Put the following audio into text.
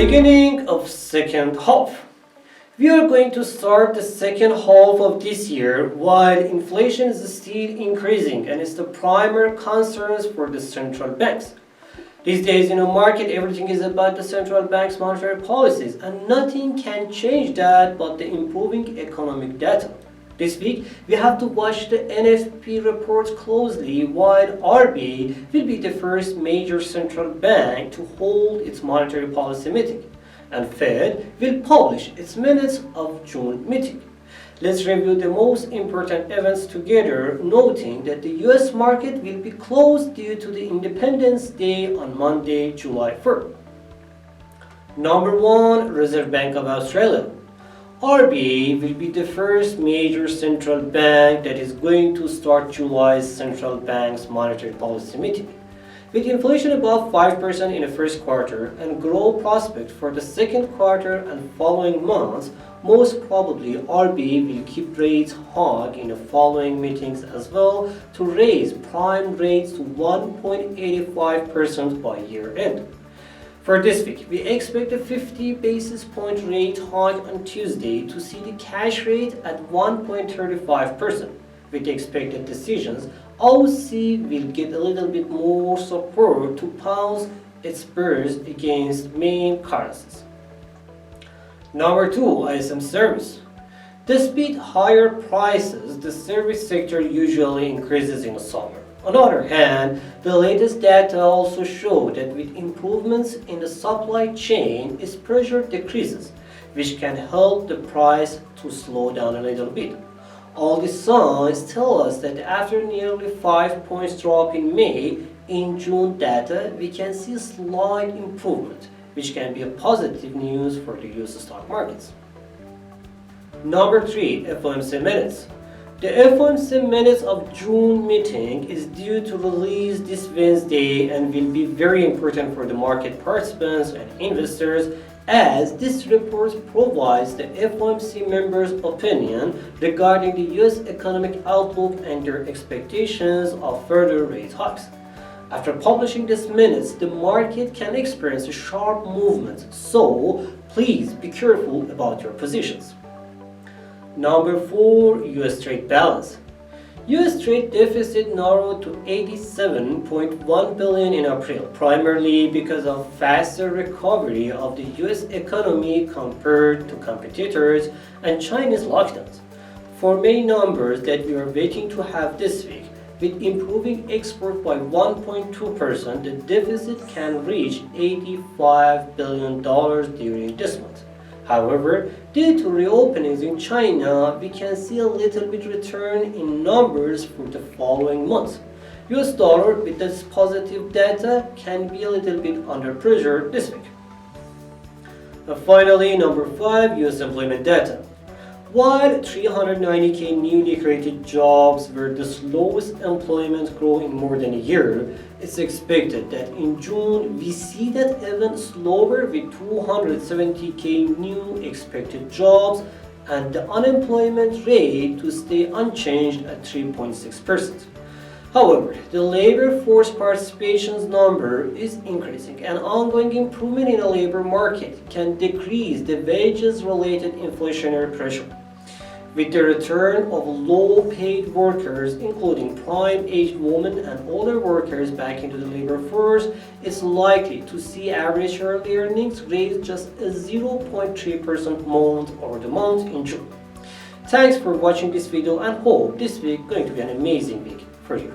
Beginning of second half. We are going to start the second half of this year while inflation is still increasing and is the primary concerns for the central banks. These days in the market, everything is about the central bank's monetary policies and nothing can change that but the improving economic data. This week, we have to watch the NFP reports closely while RBI will be the first major central bank to hold its monetary policy meeting, and Fed will publish its minutes of June meeting. Let's review the most important events together, noting that the US market will be closed due to the Independence Day on Monday, July 3rd. Number 1, Reserve Bank of Australia. RBA will be the first major central bank that is going to start July's central bank's monetary policy meeting. With inflation above 5% in the first quarter and growth prospect for the second quarter and following months, most probably RBA will keep rates high in the following meetings as well to raise prime rates to 1.85% by year end. For this week, we expect a 50 basis point rate hike on Tuesday to see the cash rate at 1.35%. With the expected decisions, 𝗬𝗎 will get a little bit more support to pause its spurs against main currencies. Number 2, ISM service. Despite higher prices, the service sector usually increases in the summer. On the other hand, the latest data also show that with improvements in the supply chain, its pressure decreases, which can help the price to slow down a little bit. All these signs tell us that after nearly 5 points drop in May, in June data, we can see a slight improvement, which can be a positive news for the US stock markets. Number 3, FOMC Minutes. The FOMC Minutes of June meeting is due to release this Wednesday and will be very important for the market participants and investors, as this report provides the FOMC members' opinion regarding the US economic outlook and their expectations of further rate hikes. After publishing this minutes, the market can experience a sharp movement, so please be careful about your positions. Number 4, US trade balance. US trade deficit narrowed to $87.1 billion in April, primarily because of faster recovery of the US economy compared to competitors and China's lockdowns. For May numbers that we are waiting to have this week, with improving export by 1.2%, the deficit can reach $85 billion during this month. However, due to reopenings in China, we can see a little bit return in numbers for the following months. US dollar with this positive data can be a little bit under pressure this week. And finally, number 5, US employment data. While 390,000 newly created jobs were the slowest employment growth in more than a year, it's expected that in June we see that even slower with 270,000 new expected jobs and the unemployment rate to stay unchanged at 3.6%. However, the labor force participation's number is increasing and ongoing improvement in the labor market can decrease the wages-related inflationary pressure. With the return of low-paid workers, including prime-aged women and older workers back into the labor force, it's likely to see average yearly earnings raise just a 0.3% month-over-month in June. Thanks for watching this video and hope this week is going to be an amazing week for you.